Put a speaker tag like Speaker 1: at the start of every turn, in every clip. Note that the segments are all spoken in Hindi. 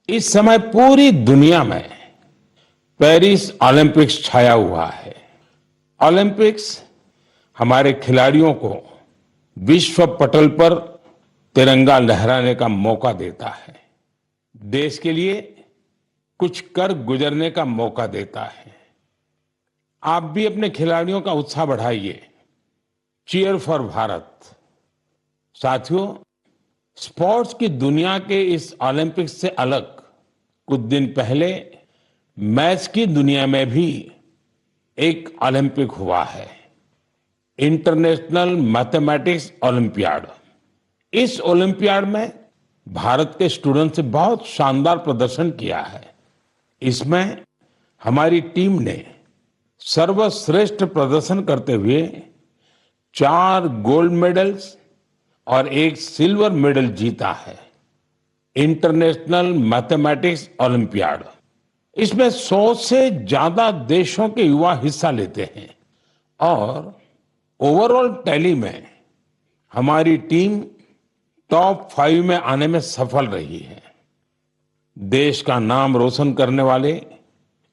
Speaker 1: इस समय पूरी दुनिया में पेरिस ओलंपिक्स छाया हुआ है। ओलंपिक्स हमारे खिलाड़ियों को विश्व पटल पर तिरंगा लहराने का मौका देता है, देश के लिए कुछ कर गुजरने का मौका देता है। आप भी अपने खिलाड़ियों का उत्साह बढ़ाइए। Cheer for Bharat. साथियों, स्पोर्ट्स की दुनिया के इस ओलंपिक्स से अलग कुछ दिन पहले मैथ्स की दुनिया में भी एक ओलंपिक हुआ है, इंटरनेशनल मैथमेटिक्स ओलंपियाड। इस ओलंपियाड में भारत के स्टूडेंट्स ने बहुत शानदार प्रदर्शन किया है। इसमें हमारी टीम ने सर्वश्रेष्ठ प्रदर्शन करते हुए 4 गोल्ड मेडल्स और 1 सिल्वर मेडल जीता है। इंटरनेशनल मैथमेटिक्स ओलंपियाड, इसमें 100 से ज्यादा देशों के युवा हिस्सा लेते हैं और ओवरऑल टैली में हमारी टीम टॉप 5 में आने में सफल रही है। देश का नाम रोशन करने वाले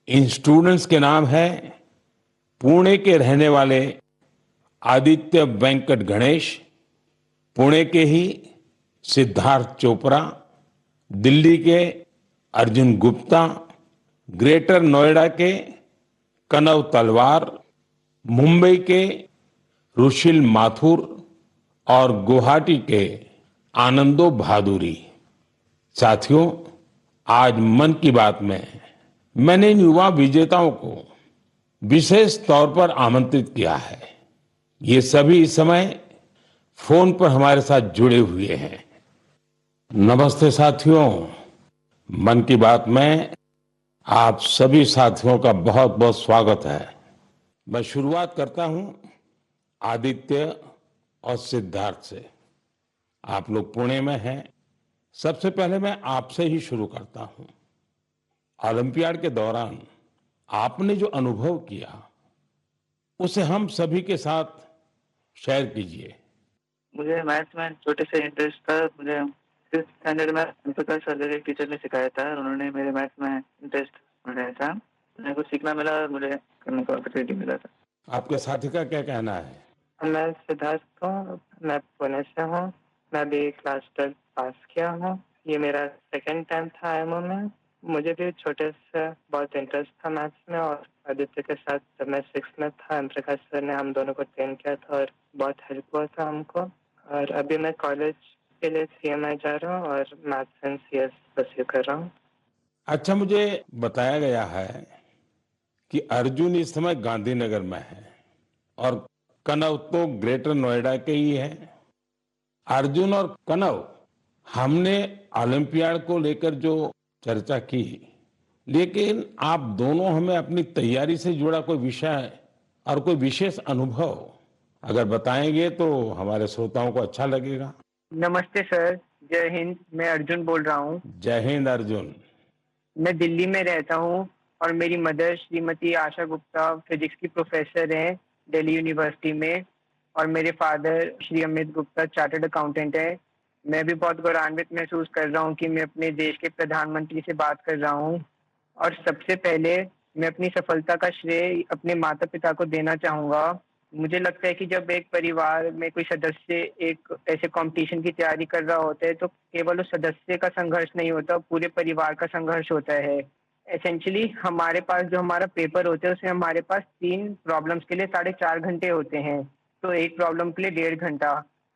Speaker 1: इन स्टूडेंट्स के नाम है पुणे के रहने वाले आदित्य वेंकट गणेश, पुणे के ही सिद्धार्थ चोपड़ा, दिल्ली के अर्जुन गुप्ता, ग्रेटर नोएडा के कनव तलवार, मुंबई के रुशिल माथुर और गुवाहाटी के आनंदो भादुरी। साथियों, आज मन की बात में मैंने इन युवा विजेताओं को विशेष तौर पर आमंत्रित किया है। ये सभी इस समय फोन पर हमारे साथ जुड़े हुए हैं। नमस्ते साथियों, मन की बात में आप सभी साथियों का बहुत बहुत स्वागत है। मैं शुरुआत करता हूं आदित्य और सिद्धार्थ से। आप लोग पुणे में हैं। सबसे पहले मैं आपसे ही शुरू करता हूं। ओलंपियाड के दौरान आपने जो अनुभव किया उसे हम सभी के साथ शेयर कीजिए।
Speaker 2: मुझे मैथ्स में छोटे से इंटरेस्ट था। मुझे 5th स्टैंडर्ड में प्रकाश सर एक टीचर ने सिखाया था और उन्होंने मेरे मैथ्स में इंटरेस्ट बनाया था। मेरे को सीखना मिला और मुझे करने का अपॉर्चुनिटी मिला था।
Speaker 1: आपके साथी का क्या कहना है?
Speaker 2: मैं सिद्धार्थ हूँ, मैं पुणे से हूँ। मैं भी क्लास 12 पास किया हूँ। ये मेरा सेकंड टाइम था आईएमओ में। मुझे भी छोटे से बहुत इंटरेस्ट था मैथ्स में और आदित्य के साथ जब मैं 6th में था प्रकाश सर ने हम दोनों को ट्रेन किया था और बहुत हेल्प हुआ था हमको। और अभी मैं कॉलेज के लिए सीएमआई जा रहा हूँ और मैथ्स एंड सीएस परस्यू कर रहा हूँ।
Speaker 1: अच्छा, मुझे बताया गया है कि अर्जुन इस समय गांधीनगर में है और कनव तो ग्रेटर नोएडा के ही है। अर्जुन और कनव, हमने ओलंपियाड को लेकर जो चर्चा की, लेकिन आप दोनों हमें अपनी तैयारी से जुड़ा कोई विषय और कोई विशेष अनुभव अगर बताएंगे तो हमारे श्रोताओं को अच्छा लगेगा।
Speaker 2: नमस्ते सर, जय हिंद। मैं अर्जुन बोल रहा हूँ।
Speaker 1: जय हिंद अर्जुन।
Speaker 2: मैं दिल्ली में रहता हूँ और मेरी मदर श्रीमती आशा गुप्ता फिजिक्स की प्रोफेसर हैं दिल्ली यूनिवर्सिटी में और मेरे father Shri Amit Gupta chartered accountant है। मैं भी बहुत गौरवान्वित महसूस कर रहा हूँ कि मैं अपने देश के प्रधानमंत्री से बात कर रहा हूँ और सबसे पहले मैं अपनी सफलता का श्रेय अपने माता पिता को देना चाहूँगा। मुझे लगता है कि जब एक परिवार में कोई सदस्य एक ऐसे कंपटीशन की तैयारी कर रहा होता है तो केवल उस सदस्य का संघर्ष नहीं होता, पूरे परिवार का संघर्ष होता है। एसेंशियली हमारे पास जो हमारा पेपर होता है उसमें हमारे पास 3 प्रॉब्लम्स के लिए 4.5 घंटे होते हैं, तो एक प्रॉब्लम के लिए 1.5 घंटा।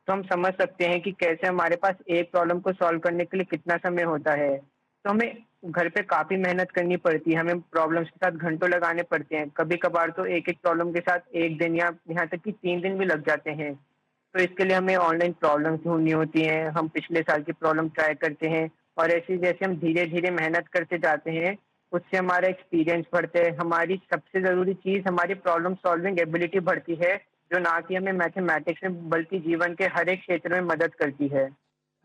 Speaker 2: तो हम समझ सकते हैं कि कैसे हमारे पास एक प्रॉब्लम को सॉल्व करने के लिए कितना समय होता है। तो हमें घर पे काफी मेहनत करनी पड़ती है, हमें प्रॉब्लम्स के साथ घंटों लगाने पड़ते हैं। कभी कभार तो एक एक प्रॉब्लम के साथ 1 दिन या यहाँ तक कि 3 दिन भी लग जाते हैं। तो इसके लिए हमें ऑनलाइन प्रॉब्लम्स ढूंढनी होती हैं, हम पिछले साल की प्रॉब्लम ट्राई करते हैं और ऐसे जैसे हम धीरे धीरे मेहनत करते जाते हैं उससे हमारा एक्सपीरियंस बढ़ता है। हमारी सबसे ज़रूरी चीज़ हमारी प्रॉब्लम सॉल्विंग एबिलिटी बढ़ती है, जो ना कि हमें मैथमेटिक्स में बल्कि जीवन के हर एक क्षेत्र में मदद करती है।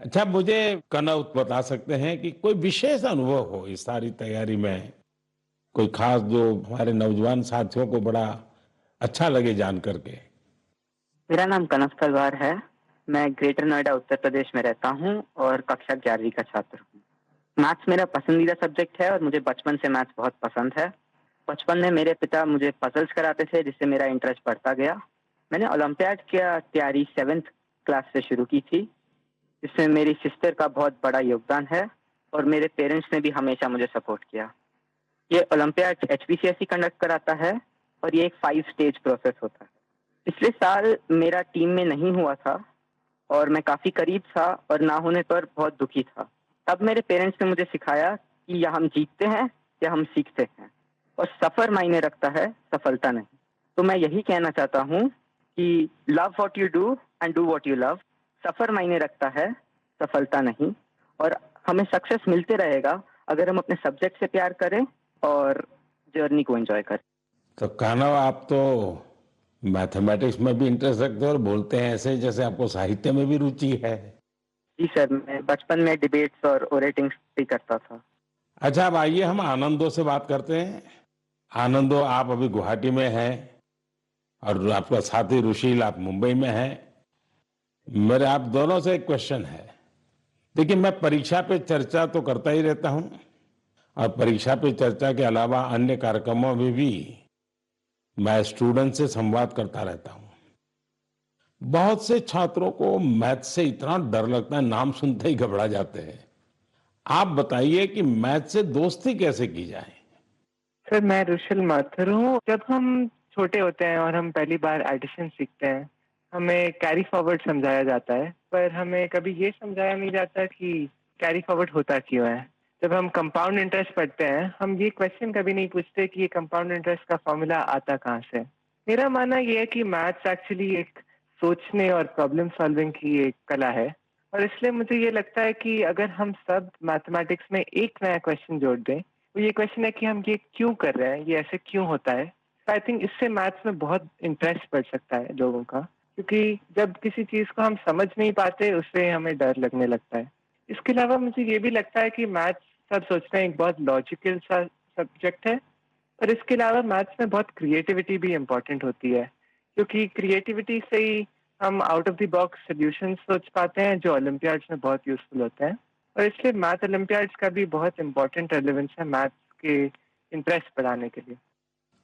Speaker 1: अच्छा, मुझे कनव बता सकते हैं कि कोई विशेष अनुभव हो इस सारी तैयारी में, कोई खास जो हमारे नौजवान साथियों को बड़ा अच्छा लगे जान करके?
Speaker 3: मेरा नाम कनव तलवार है। मैं ग्रेटर नोएडा उत्तर प्रदेश में रहता हूँ और कक्षा 11वीं का छात्र हूँ। मैथ्स मेरा पसंदीदा सब्जेक्ट है और मुझे बचपन से मैथ्स बहुत पसंद है। बचपन में मेरे पिता मुझे पजल्स कराते थे जिससे मेरा इंटरेस्ट बढ़ता गया। मैंने ओलंपियाड की तैयारी 7th क्लास से शुरू की थी, जिसमें मेरी सिस्टर का बहुत बड़ा योगदान है और मेरे पेरेंट्स ने भी हमेशा मुझे सपोर्ट किया। ये ओलंपियाड एचपीसीएसई कंडक्ट कराता है और ये एक 5 स्टेज प्रोसेस होता है। पिछले साल मेरा टीम में नहीं हुआ था और मैं काफ़ी करीब था और ना होने पर बहुत दुखी था। तब मेरे पेरेंट्स ने मुझे सिखाया कि या हम जीतते हैं या हम सीखते हैं और सफ़र मायने रखता है, सफलता नहीं। तो मैं यही कहना चाहता हूँ कि love what you do and do what you love. सफ़र मायने रखता है, सफलता नहीं। और हमें सक्सेस मिलते रहेगा अगर हम अपने सब्जेक्ट से प्यार करें और जर्नी को एंजॉय करें।
Speaker 1: तो कान्हा, आप तो मैथमेटिक्स में भी इंटरेस्ट रखते हो और बोलते हैं ऐसे जैसे आपको साहित्य में भी रुचि है।
Speaker 3: जी सर, मैं बचपन में डिबेट्स और ओरेटिंग्स भी करता था।
Speaker 1: अच्छा, अब आइए हम आनंदो से बात करते हैं। आनंदो, आप अभी गुवाहाटी में हैं और आपका साथी रुशील आप मुंबई में हैं। मेरे आप दोनों से एक क्वेश्चन है। देखिए, मैं परीक्षा पे चर्चा तो करता ही रहता हूं और परीक्षा पे चर्चा के अलावा अन्य कार्यक्रमों में भी मैं स्टूडेंट से संवाद करता रहता हूं। बहुत से छात्रों को मैथ से इतना डर लगता है, नाम सुनते ही घबरा जाते हैं। आप बताइए कि मैथ से दोस्ती कैसे की जाए।
Speaker 2: सर, मैं रुशिल माथुर हूँ। जब हम छोटे होते हैं और हम पहली बार एडिशन सीखते हैं, हमें कैरी फॉरवर्ड समझाया जाता है, पर हमें कभी ये समझाया नहीं जाता कि कैरी फॉरवर्ड होता क्यों है। जब हम कंपाउंड इंटरेस्ट पढ़ते हैं, हम ये क्वेश्चन कभी नहीं पूछते कि ये कंपाउंड इंटरेस्ट का फॉर्मूला आता कहाँ से। मेरा मानना ये है कि मैथ्स एक्चुअली एक सोचने और प्रॉब्लम सॉल्विंग की एक कला है और इसलिए मुझे ये लगता है कि अगर हम सब मैथमेटिक्स में एक नया क्वेश्चन जोड़ दें, तो ये क्वेश्चन है कि हम ये क्यों कर रहे हैं, ये ऐसे क्यों होता है। आई थिंक इससे मैथ्स में बहुत इंटरेस्ट बढ़ सकता है लोगों का, क्योंकि जब किसी चीज को हम समझ नहीं पाते उससे हमें डर लगने लगता है। इसके अलावा मुझे ये भी लगता है कि मैथ्स, सब सोचते हैं, एक बहुत लॉजिकल सा सब्जेक्ट है, पर इसके अलावा मैथ्स में बहुत क्रिएटिविटी भी इम्पोर्टेंट होती है, क्योंकि क्रिएटिविटी से ही हम out of the box solution सोच पाते हैं जो ओलंपियाड्स में बहुत यूजफुल होते हैं। और इसलिए मैथ ओलंपियाड्स का भी बहुत इम्पोर्टेंट रेलेवेंस है मैथ्स के इंटरेस्ट बढ़ाने के लिए।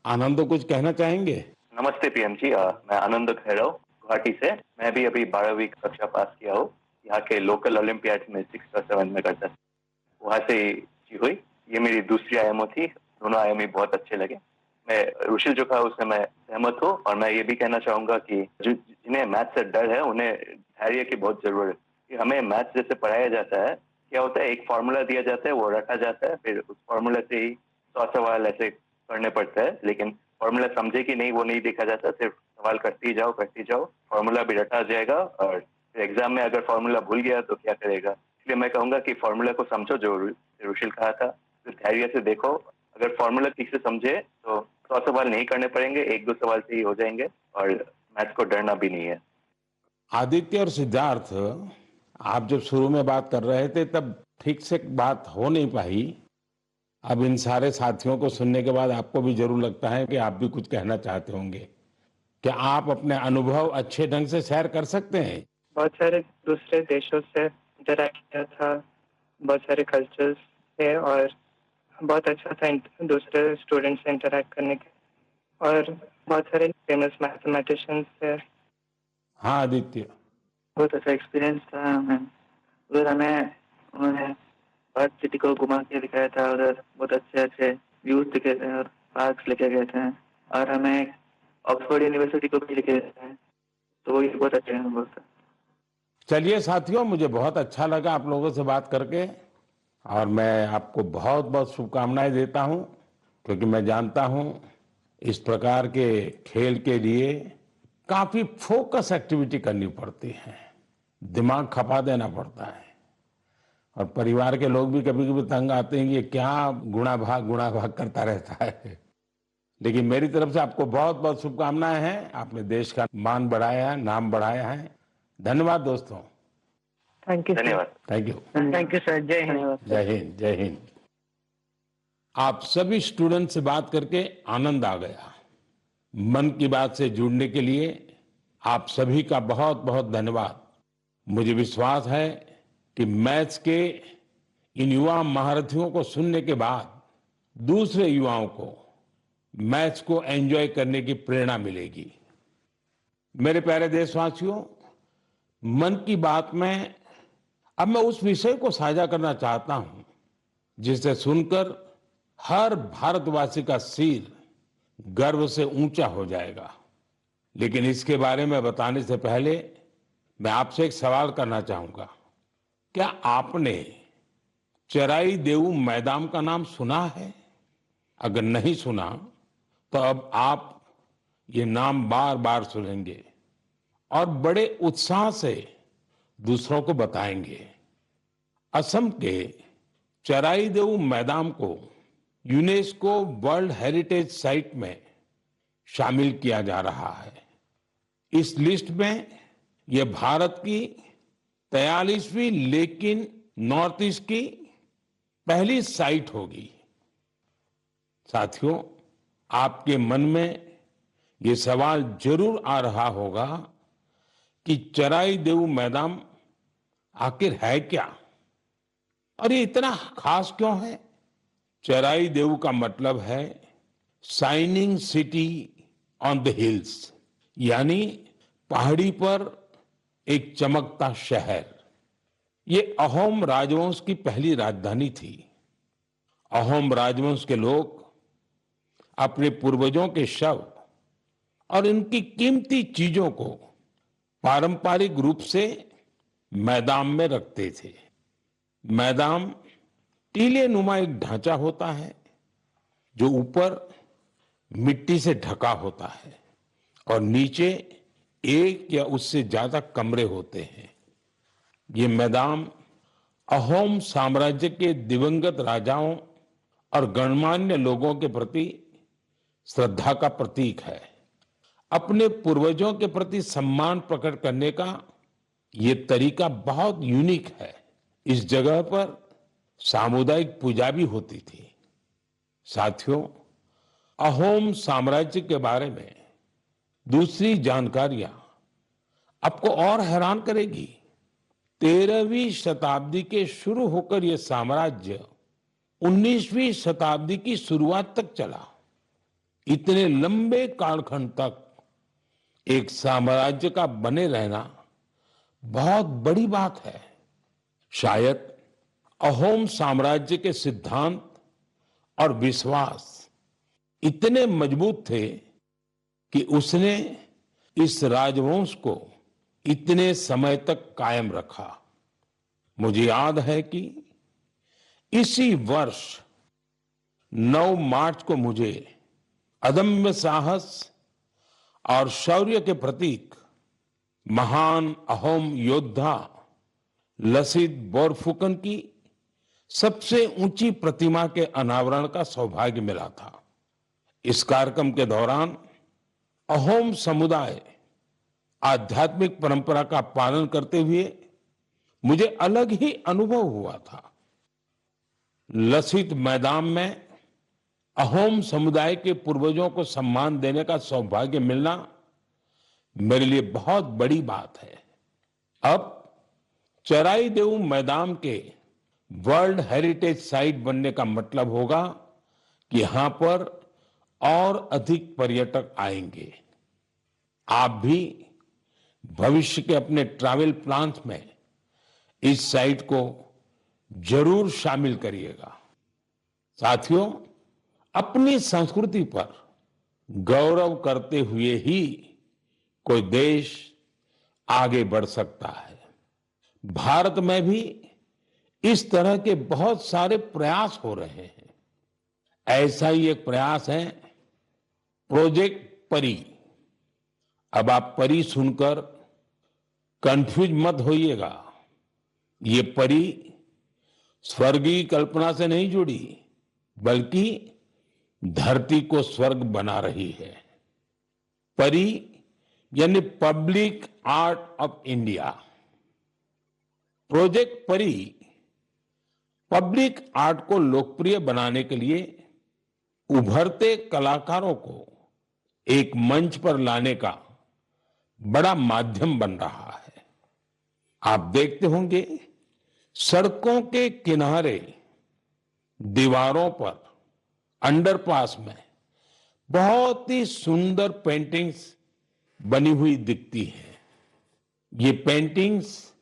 Speaker 1: आनंदो, कुछ कहना चाहेंगे?
Speaker 4: नमस्ते पीएम जी, मैं आनंद खैरव गुवाहाटी से। मैं भी अभी 12वीं कक्षा पास किया हूँ। यहाँ के लोकल ओलंपियाड में 6th और 7th में करता था, वहाँ से ही हुई। ये मेरी दूसरी आईएमओ थी। दोनों आईएमओ बहुत अच्छे लगे। मैं रुशिल जो कहा उससे मैं सहमत हूँ और मैं ये भी कहना चाहूंगा कि जिन्हें मैथ से डर है उन्हें धैर्य की बहुत जरूरत है। हमें मैथ जैसे पढ़ाया जाता है, क्या होता है, एक फार्मूला दिया जाता है, वो रखा जाता है, फिर उस फार्मूला से ही 100 सवाल ऐसे करने पड़ते हैं, लेकिन फार्मूला समझे कि नहीं वो नहीं देखा जाता। सिर्फ सवाल करते ही जाओ, फार्मूला भी रटा जाएगा और फिर एग्जाम में अगर फार्मूला भूल गया तो क्या करेगा। इसलिए मैं कहूंगा कि फार्मूला को समझो, जो रुशिल कहा था, फिर धैर्य से देखो। अगर फार्मूला ठीक से समझे तो 100 सवाल नहीं करने पड़ेंगे, 1-2 सवाल से ही हो जाएंगे और मैथ को डरना भी नहीं है।
Speaker 1: आदित्य और सिद्धार्थ, आप जब शुरू में बात कर रहे थे तब ठीक से बात हो नहीं पाई। अब इन सारे साथियों को सुनने के बाद आपको भी जरूर लगता है कि आप भी कुछ कहना चाहते होंगे। क्या आप अपने अनुभव अच्छे ढंग से शेयर कर सकते हैं?
Speaker 2: बहुत सारे दूसरे देशों से इंटरैक्ट किया था, बहुत सारे कल्चर्स थे और बहुत अच्छा था दूसरे स्टूडेंट्स से इंटरैक्ट करने के, और बहुत सारे फेमस मैथमेटिशियंस थे।
Speaker 1: हाँ आदित्य।
Speaker 3: बहुत अच्छा एक्सपीरियंस था हमें। उधर हमें उन्होंने अर्थ सिटी को घुमा के दिखाया था, उधर बहुत अच्छे अच्छे व्यूज दिखे थे और पार्क्स लेके गए थे और हमें ऑक्सफोर्ड यूनिवर्सिटी को भी लेके गए थे, तो ये बहुत अच्छे अनुभव था।
Speaker 1: चलिए साथियों, मुझे बहुत अच्छा लगा आप लोगों से बात करके और मैं आपको बहुत बहुत शुभकामनाएं देता हूं, क्योंकि मैं जानता हूं इस प्रकार के खेल के लिए काफी फोकस एक्टिविटी करनी पड़ती है, दिमाग खपा देना पड़ता है और परिवार के लोग भी कभी कभी तंग आते हैं कि ये क्या गुणा भाग करता रहता है। लेकिन मेरी तरफ से आपको बहुत बहुत शुभकामनाएं हैं। आपने देश का मान बढ़ाया है, नाम बढ़ाया है। धन्यवाद दोस्तों।
Speaker 2: थैंक यू,
Speaker 4: धन्यवाद।
Speaker 1: Thank you.
Speaker 2: Thank you sir. जय हिंद।
Speaker 1: जय हिंद, जय हिंद। आप सभी स्टूडेंट से बात करके आनंद आ गया। मन की बात से जुड़ने के लिए आप सभी का बहुत बहुत धन्यवाद। मुझे विश्वास है कि मैथ्स के इन युवा महारथियों को सुनने के बाद दूसरे युवाओं को मैथ्स को एंजॉय करने की प्रेरणा मिलेगी। मेरे प्यारे देशवासियों, मन की बात में अब मैं उस विषय को साझा करना चाहता हूं जिसे सुनकर हर भारतवासी का सिर गर्व से ऊंचा हो जाएगा। लेकिन इसके बारे में बताने से पहले मैं आपसे एक सवाल करना चाहूंगा। क्या आपने चराई देऊ मैदान का नाम सुना है? अगर नहीं सुना तो अब आप ये नाम बार बार सुनेंगे और बड़े उत्साह से दूसरों को बताएंगे। असम के चराई देऊ मैदान को यूनेस्को वर्ल्ड हेरिटेज साइट में शामिल किया जा रहा है। इस लिस्ट में यह भारत की 43वीं लेकिन नॉर्थ ईस्ट की पहली साइट होगी। साथियों, आपके मन में ये सवाल जरूर आ रहा होगा कि चराई देऊ मैदान आखिर है क्या और ये इतना खास क्यों है? चराई देऊ का मतलब है shining city on the hills, यानी पहाड़ी पर एक चमकता शहर। ये अहोम राजवंश की पहली राजधानी थी। अहोम राजवंश के लोग अपने पूर्वजों के शव और इनकी कीमती चीजों को पारंपरिक रूप से मैदान में रखते थे। मैदान टीले नुमा एक ढांचा होता है जो ऊपर मिट्टी से ढका होता है और नीचे एक या उससे ज्यादा कमरे होते हैं। ये मैदान अहोम साम्राज्य के दिवंगत राजाओं और गणमान्य लोगों के प्रति श्रद्धा का प्रतीक है। अपने पूर्वजों के प्रति सम्मान प्रकट करने का ये तरीका बहुत यूनिक है। इस जगह पर सामुदायिक पूजा भी होती थी। साथियों, अहोम साम्राज्य के बारे में दूसरी जानकारियां आपको और हैरान करेगी। 13वीं शताब्दी के शुरू होकर यह साम्राज्य 19वीं शताब्दी की शुरुआत तक चला। इतने लंबे कालखंड तक एक साम्राज्य का बने रहना बहुत बड़ी बात है। शायद अहोम साम्राज्य के सिद्धांत और विश्वास इतने मजबूत थे कि उसने इस राजवंश को इतने समय तक कायम रखा। मुझे याद है कि इसी वर्ष 9 मार्च को मुझे अदम्य साहस और शौर्य के प्रतीक महान अहोम योद्धा लसित बोरफुकन की सबसे ऊंची प्रतिमा के अनावरण का सौभाग्य मिला था। इस कार्यक्रम के दौरान अहोम समुदाय आध्यात्मिक परंपरा का पालन करते हुए मुझे अलग ही अनुभव हुआ था। लसित मैदान में अहोम समुदाय के पूर्वजों को सम्मान देने का सौभाग्य मिलना मेरे लिए बहुत बड़ी बात है। अब चराई देऊ मैदान के वर्ल्ड हेरिटेज साइट बनने का मतलब होगा कि यहां पर और अधिक पर्यटक आएंगे। आप भी भविष्य के अपने ट्रैवल प्लान्स में इस साइट को जरूर शामिल करिएगा। साथियों, अपनी संस्कृति पर गौरव करते हुए ही कोई देश आगे बढ़ सकता है। भारत में भी इस तरह के बहुत सारे प्रयास हो रहे हैं। ऐसा ही एक प्रयास है प्रोजेक्ट परी। अब आप परी सुनकर कंफ्यूज मत होइएगा। ये परी स्वर्गीय कल्पना से नहीं जुड़ी, बल्कि धरती को स्वर्ग बना रही है। परी यानी public art of India. Project परी पब्लिक आर्ट को लोकप्रिय बनाने के लिए उभरते कलाकारों को एक मंच पर लाने का बड़ा माध्यम बन रहा है। आप देखते होंगे सड़कों के किनारे, दीवारों पर, अंडरपास में बहुत ही सुंदर पेंटिंग्स बनी हुई दिखती है। ये पेंटिंग्स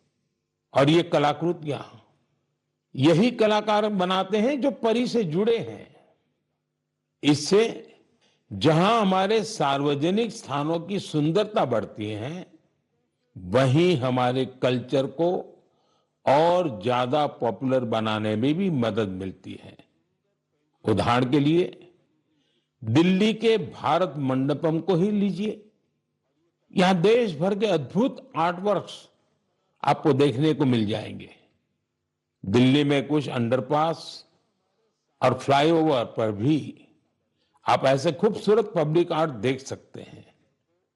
Speaker 1: और ये कलाकृतियां यही कलाकार बनाते हैं जो परी से जुड़े हैं। इससे जहां हमारे सार्वजनिक स्थानों की सुंदरता बढ़ती है, वहीं हमारे कल्चर को और ज्यादा पॉपुलर बनाने में भी मदद मिलती है। उदाहरण के लिए दिल्ली के भारत मंडपम को ही लीजिए। यहां देश भर के अद्भुत आर्टवर्क्स आपको देखने को मिल जाएंगे। दिल्ली में कुछ अंडरपास और फ्लाईओवर पर भी आप ऐसे खूबसूरत पब्लिक आर्ट देख सकते हैं।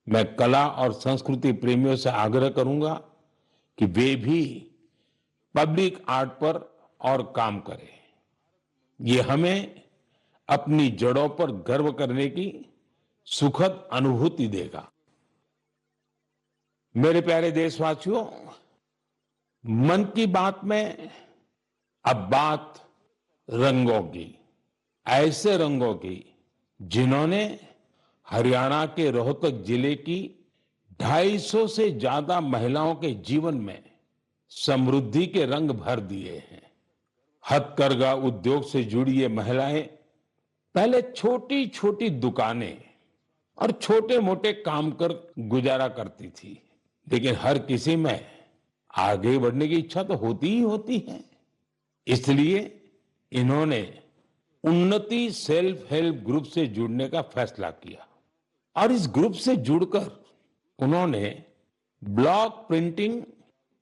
Speaker 1: मैं कला और संस्कृति प्रेमियों से आग्रह करूंगा कि वे भी पब्लिक आर्ट पर और काम करें। ये हमें अपनी जड़ों पर गर्व करने की सुखद अनुभूति देगा। मेरे प्यारे देशवासियों, मन की बात में अब बात रंगों की, ऐसे रंगों की जिन्होंने हरियाणा के रोहतक जिले की 250 से ज्यादा महिलाओं के जीवन में समृद्धि के रंग भर दिए हैं। हथकरघा उद्योग से जुड़ी ये महिलाएं पहले छोटी छोटी दुकानें और छोटे मोटे काम कर गुजारा करती थी, लेकिन हर किसी में आगे बढ़ने की इच्छा तो होती ही होती है। इसलिए इन्होंने उन्नति सेल्फ हेल्प ग्रुप से जुड़ने का फैसला किया और इस ग्रुप से जुड़कर उन्होंने ब्लॉक प्रिंटिंग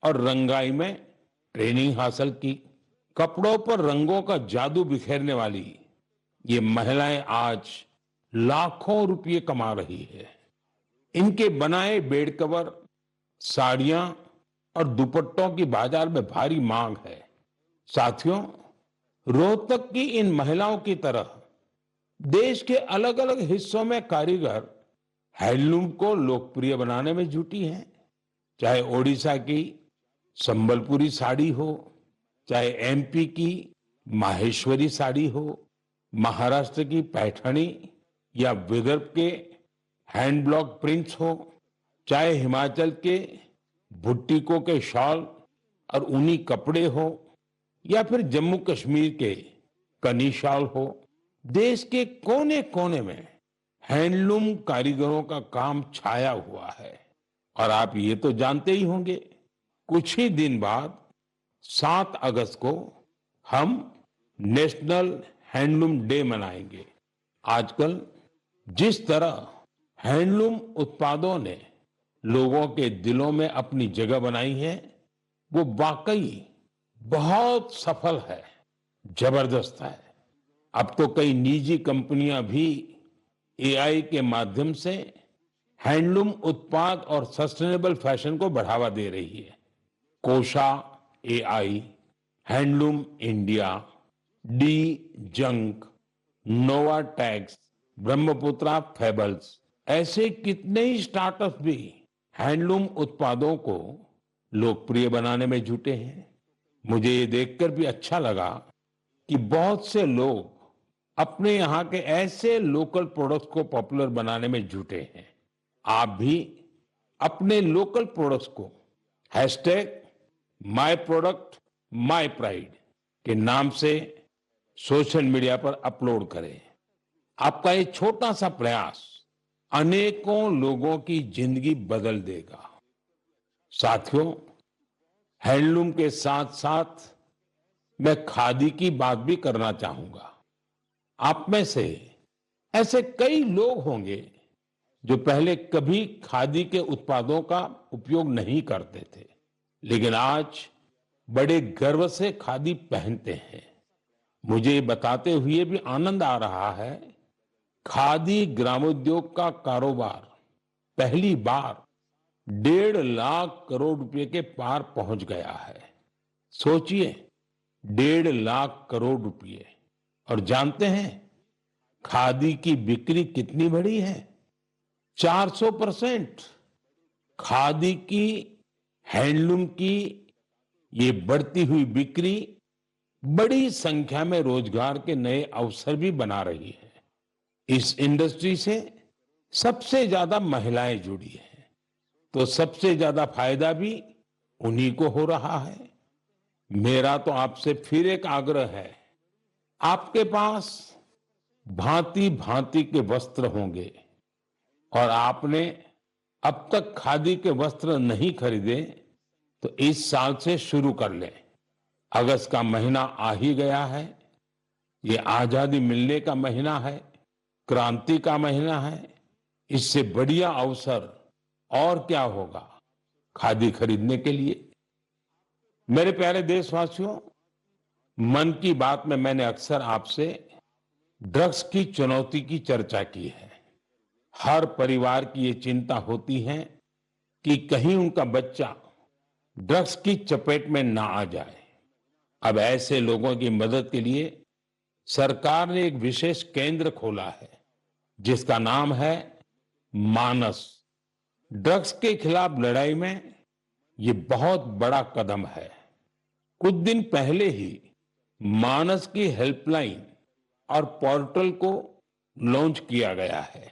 Speaker 1: और रंगाई में ट्रेनिंग हासिल की। कपड़ों पर रंगों का जादू बिखेरने वाली ये महिलाएं आज लाखों रुपए कमा रही है। इनके बनाए बेड कवर, साड़ियां और दुपट्टों की बाजार में भारी मांग है। साथियों, रोहतक की इन महिलाओं की तरह देश के अलग अलग हिस्सों में कारीगर हैंडलूम को लोकप्रिय बनाने में जुटी हैं। चाहे ओडिशा की संबलपुरी साड़ी हो, चाहे एमपी की माहेश्वरी साड़ी हो, महाराष्ट्र की पैठणी या विदर्भ के हैंड ब्लॉक प्रिंट्स हो, चाहे हिमाचल के भुट्टिकों के शॉल और ऊनी कपड़े हो, या फिर जम्मू कश्मीर के कनी शॉल हो, देश के कोने कोने में हैंडलूम कारीगरों का काम छाया हुआ है। और आप ये तो जानते ही होंगे, कुछ ही दिन बाद 7 अगस्त को हम नेशनल हैंडलूम डे मनाएंगे। आजकल जिस तरह हैंडलूम उत्पादों ने लोगों के दिलों में अपनी जगह बनाई है, वो वाकई बहुत सफल है, जबरदस्त है। अब तो कई निजी कंपनियां भी एआई के माध्यम से हैंडलूम उत्पाद और सस्टेनेबल फैशन को बढ़ावा दे रही है। Kosha AI, Handloom India, D Junk, Nova Tex, Brahmaputra Fables, ऐसे कितने ही स्टार्टअप भी हैंडलूम उत्पादों को लोकप्रिय बनाने में जुटे हैं। मुझे ये देखकर भी अच्छा लगा कि बहुत से लोग अपने यहाँ के ऐसे लोकल प्रोडक्ट्स को पॉपुलर बनाने में जुटे हैं। आप भी अपने लोकल प्रोडक्ट्स को #MyProductMyPride के नाम से सोशल मीडिया पर अपलोड करें। आपका ये छोटा सा प्रयास अनेकों लोगों की जिंदगी बदल देगा। साथियों, हैंडलूम के साथ साथ मैं खादी की बात भी करना चाहूंगा। आप में से ऐसे कई लोग होंगे जो पहले कभी खादी के उत्पादों का उपयोग नहीं करते थे, लेकिन आज बड़े गर्व से खादी पहनते हैं। मुझे बताते हुए भी आनंद आ रहा है, खादी ग्रामोद्योग का कारोबार पहली बार 1.5 लाख करोड़ रुपए के पार पहुंच गया है। सोचिए, 1.5 लाख करोड़ रुपए। और जानते हैं खादी की बिक्री कितनी बढ़ी है? 400%। खादी की, हैंडलूम की ये बढ़ती हुई बिक्री बड़ी संख्या में रोजगार के नए अवसर भी बना रही है। इस इंडस्ट्री से सबसे ज्यादा महिलाएं जुड़ी हैं, तो सबसे ज्यादा फायदा भी उन्हीं को हो रहा है। मेरा तो आपसे फिर एक आग्रह है, आपके पास भांति भांति के वस्त्र होंगे और आपने अब तक खादी के वस्त्र नहीं खरीदे, तो इस साल से शुरू कर लें। अगस्त का महीना आ ही गया है। ये आजादी मिलने का महीना है, क्रांति का महीना है। इससे बढ़िया अवसर और क्या होगा खादी खरीदने के लिए। मेरे प्यारे देशवासियों, मन की बात में मैंने अक्सर आपसे ड्रग्स की चुनौती की चर्चा की है। हर परिवार की ये चिंता होती है कि कहीं उनका बच्चा ड्रग्स की चपेट में ना आ जाए। अब ऐसे लोगों की मदद के लिए सरकार ने एक विशेष केंद्र खोला है, जिसका नाम है मानस। ड्रग्स के खिलाफ लड़ाई में ये बहुत बड़ा कदम है। कुछ दिन पहले ही मानस की हेल्पलाइन और पोर्टल को लॉन्च किया गया है।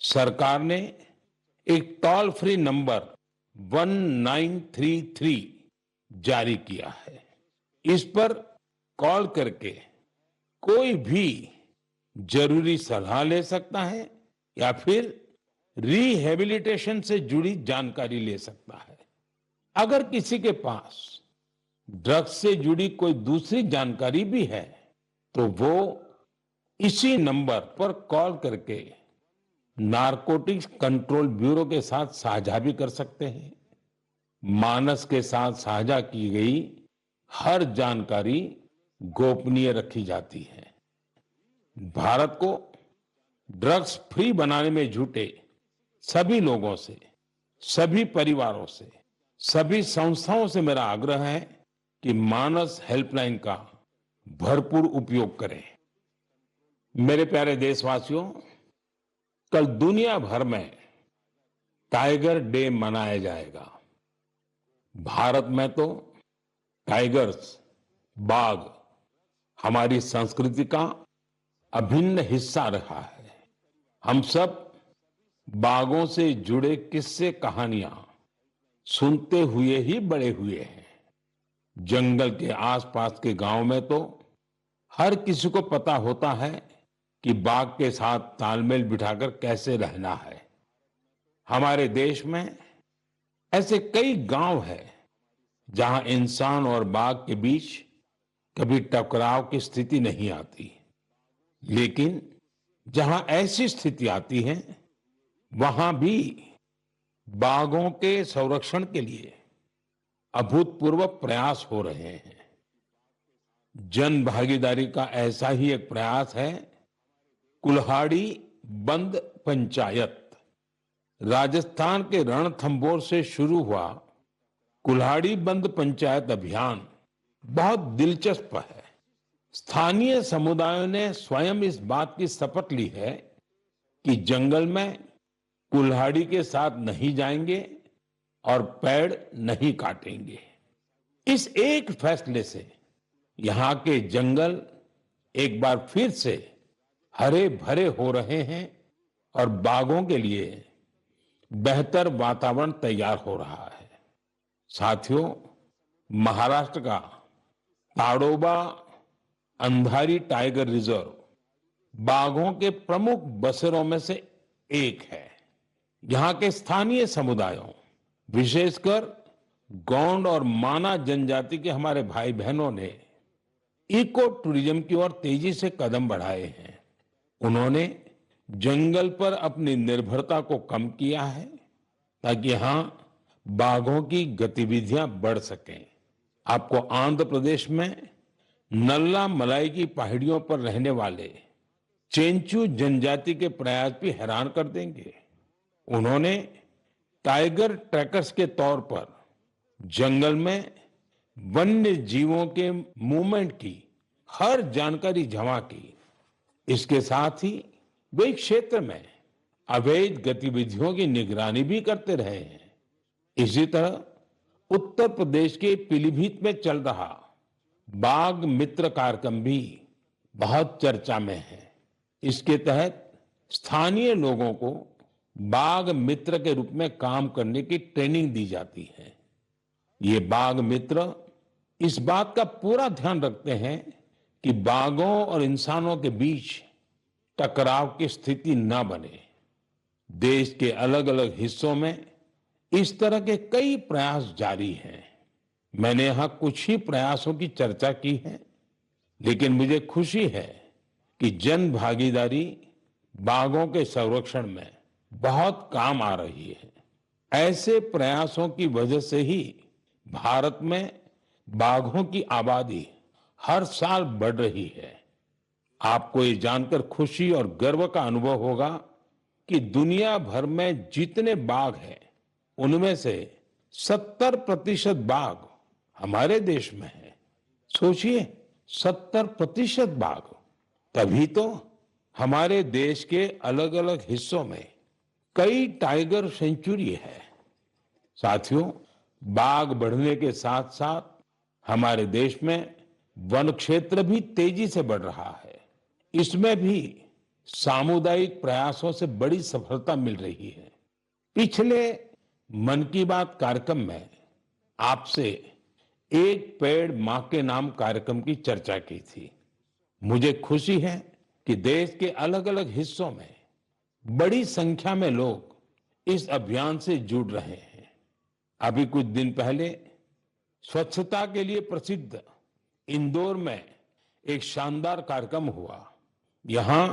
Speaker 1: सरकार ने एक टोल फ्री नंबर 1933 जारी किया है। इस पर कॉल करके कोई भी जरूरी सलाह ले सकता है या फिर रिहेबिलिटेशन से जुड़ी जानकारी ले सकता है। अगर किसी के पास ड्रग्स से जुड़ी कोई दूसरी जानकारी भी है, तो वो इसी नंबर पर कॉल करके नारकोटिक्स कंट्रोल ब्यूरो के साथ साझा भी कर सकते हैं। मानस के साथ साझा की गई हर जानकारी गोपनीय रखी जाती है। भारत को ड्रग्स फ्री बनाने में जुटे सभी लोगों से, सभी परिवारों से, सभी संस्थाओं से मेरा आग्रह है कि मानस हेल्पलाइन का भरपूर उपयोग करें। मेरे प्यारे देशवासियों, कल दुनिया भर में टाइगर डे मनाया जाएगा। भारत में तो टाइगर्स, बाघ हमारी संस्कृति का अभिन्न हिस्सा रहा है। हम सब बाघों से जुड़े किस्से कहानियां सुनते हुए ही बड़े हुए हैं। जंगल के आसपास के गांव में तो हर किसी को पता होता है कि बाघ के साथ तालमेल बिठाकर कैसे रहना है। हमारे देश में ऐसे कई गांव हैं जहां इंसान और बाघ के बीच कभी टकराव की स्थिति नहीं आती, लेकिन जहां ऐसी स्थिति आती है, वहां भी बाघों के संरक्षण के लिए अभूतपूर्व प्रयास हो रहे हैं। जन भागीदारी का ऐसा ही एक प्रयास है कुल्हाड़ी बंद पंचायत। राजस्थान के रणथंभौर से शुरू हुआ कुल्हाड़ी बंद पंचायत अभियान बहुत दिलचस्प है। स्थानीय समुदायों ने स्वयं इस बात की शपथ ली है कि जंगल में कुल्हाड़ी के साथ नहीं जाएंगे और पेड़ नहीं काटेंगे। इस एक फैसले से यहाँ के जंगल एक बार फिर से हरे भरे हो रहे हैं और बाघों के लिए बेहतर वातावरण तैयार हो रहा है। साथियों, महाराष्ट्र का ताडोबा अंधारी टाइगर रिजर्व बाघों के प्रमुख बसेरों में से एक है। यहाँ के स्थानीय समुदायों, विशेषकर गोंड और माना जनजाति के हमारे भाई बहनों ने इको टूरिज्म की ओर तेजी से कदम बढ़ाए हैं। उन्होंने जंगल पर अपनी निर्भरता को कम किया है ताकि यहाँ बाघों की गतिविधियां बढ़ सकें। आपको आंध्र प्रदेश में नल्ला मलाई की पहाड़ियों पर रहने वाले चेंचू जनजाति के प्रयास भी हैरान कर देंगे। उन्होंने टाइगर ट्रैकर्स के तौर पर जंगल में वन्य जीवों के मूवमेंट की हर जानकारी जमा की। इसके साथ ही वे क्षेत्र में अवैध गतिविधियों की निगरानी भी करते रहे हैं। इसी तरह उत्तर प्रदेश के पीलीभीत में चल रहा बाघ मित्र कार्यक्रम भी बहुत चर्चा में है। इसके तहत स्थानीय लोगों को बाघ मित्र के रूप में काम करने की ट्रेनिंग दी जाती है। ये बाघ मित्र इस बात का पूरा ध्यान रखते हैं कि बाघों और इंसानों के बीच टकराव की स्थिति न बने। देश के अलग अलग हिस्सों में इस तरह के कई प्रयास जारी हैं। मैंने यहां कुछ ही प्रयासों की चर्चा की है, लेकिन मुझे खुशी है कि जन भागीदारी बाघों के संरक्षण में बहुत काम आ रही है। ऐसे प्रयासों की वजह से ही भारत में बाघों की आबादी हर साल बढ़ रही है। आपको ये जानकर खुशी और गर्व का अनुभव होगा कि दुनिया भर में जितने बाघ हैं, उनमें से 70% बाघ हमारे देश में है। सोचिए, 70% बाघ। तभी तो हमारे देश के अलग अलग हिस्सों में कई टाइगर सेंचुरी है। साथियों, बाघ बढ़ने के साथ साथ हमारे देश में वन क्षेत्र भी तेजी से बढ़ रहा है। इसमें भी सामुदायिक प्रयासों से बड़ी सफलता मिल रही है। पिछले मन की बात कार्यक्रम में आपसे एक पेड़ मां के नाम कार्यक्रम की चर्चा की थी। मुझे खुशी है कि देश के अलग अलग हिस्सों में बड़ी संख्या में लोग इस अभियान से जुड़ रहे हैं। अभी कुछ दिन पहले स्वच्छता के लिए प्रसिद्ध इंदौर में एक शानदार कार्यक्रम हुआ। यहां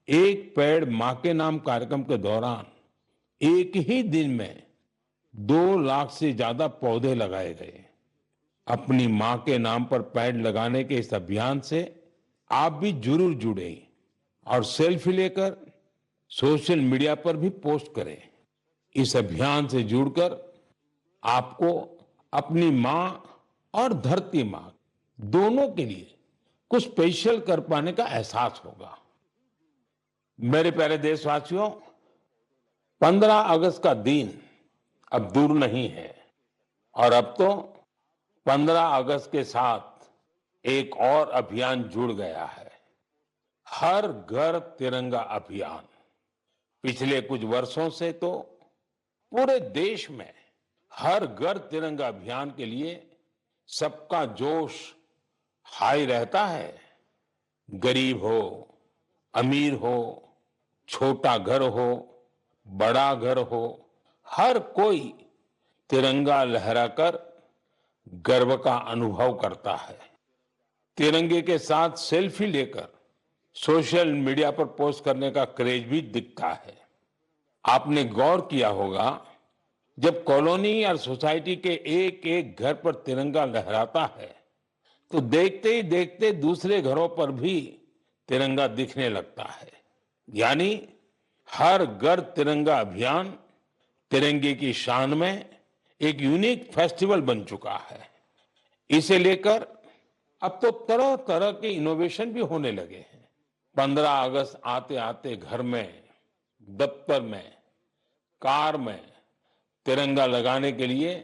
Speaker 1: एक पेड़ मां के नाम कार्यक्रम के दौरान एक ही दिन में 2 लाख से ज्यादा पौधे लगाए गए। अपनी मां के नाम पर पेड़ लगाने के इस अभियान से आप भी जरूर जुड़ें और सेल्फी लेकर सोशल मीडिया पर भी पोस्ट करें। इस अभियान से जुड़कर आपको अपनी मां और धरती मां दोनों के लिए कुछ स्पेशल कर पाने का एहसास होगा। मेरे प्यारे देशवासियों, 15 अगस्त का दिन अब दूर नहीं है और अब तो 15 अगस्त के साथ एक और अभियान जुड़ गया है, हर घर तिरंगा अभियान। पिछले कुछ वर्षों से तो पूरे देश में हर घर तिरंगा अभियान के लिए सबका जोश हाई रहता है। गरीब हो, अमीर हो, छोटा घर हो, बड़ा घर हो, हर कोई तिरंगा लहराकर गर्व का अनुभव करता है। तिरंगे के साथ सेल्फी लेकर सोशल मीडिया पर पोस्ट करने का क्रेज भी दिखता है। आपने गौर किया होगा, जब कॉलोनी या सोसाइटी के एक एक घर पर तिरंगा लहराता है तो देखते ही देखते दूसरे घरों पर भी तिरंगा दिखने लगता है। यानी हर घर तिरंगा अभियान तिरंगे की शान में एक यूनिक फेस्टिवल बन चुका है। इसे लेकर अब तो तरह तरह के इनोवेशन भी होने लगे हैं। 15 अगस्त आते आते घर में, दफ्तर में, कार में तिरंगा लगाने के लिए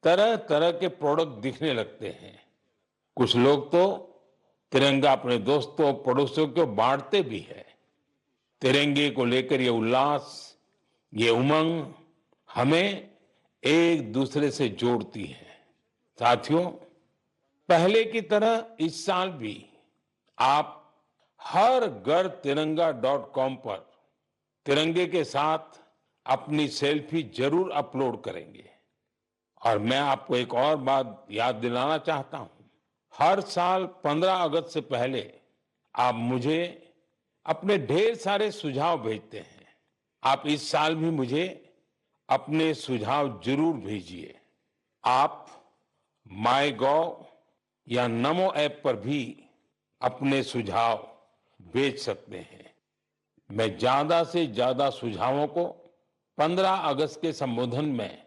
Speaker 1: तरह तरह के प्रोडक्ट दिखने लगते हैं। कुछ लोग तो तिरंगा अपने दोस्तों पड़ोसियों को बांटते भी है। तिरंगे को लेकर ये उल्लास, ये उमंग हमें एक दूसरे से जोड़ती है। साथियों, पहले की तरह इस साल भी आप हर घर तिरंगा.com पर तिरंगे के साथ अपनी सेल्फी जरूर अपलोड करेंगे। और मैं आपको एक और बात याद दिलाना चाहता हूं। हर साल 15 अगस्त से पहले आप मुझे अपने ढेर सारे सुझाव भेजते हैं। आप इस साल भी मुझे अपने सुझाव जरूर भेजिए। आप माईगॉव या नमो ऐप पर भी अपने सुझाव भेज सकते हैं। मैं ज्यादा से ज्यादा सुझावों को 15 अगस्त के संबोधन में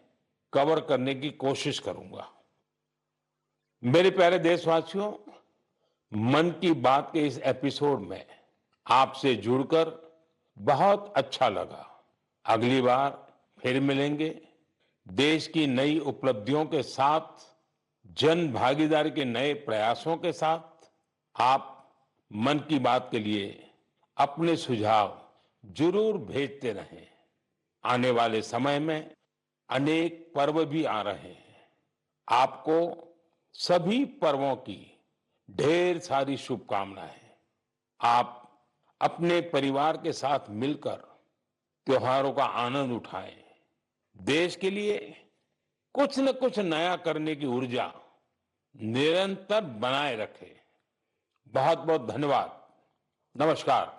Speaker 1: कवर करने की कोशिश करूंगा। मेरे प्यारे देशवासियों, मन की बात के इस एपिसोड में आपसे जुड़कर बहुत अच्छा लगा। अगली बार फिर मिलेंगे देश की नई उपलब्धियों के साथ, जन भागीदारी के नए प्रयासों के साथ आप मन की बात के लिए अपने सुझाव जरूर भेजते रहें। आने वाले समय में अनेक पर्व भी आ रहे हैं। आपको सभी पर्वों की ढेर सारी शुभकामनाएं। आप अपने परिवार के साथ मिलकर त्योहारों का आनंद उठाएं। देश के लिए कुछ न कुछ नया करने की ऊर्जा निरंतर बनाए रखें। बहुत बहुत धन्यवाद। नमस्कार।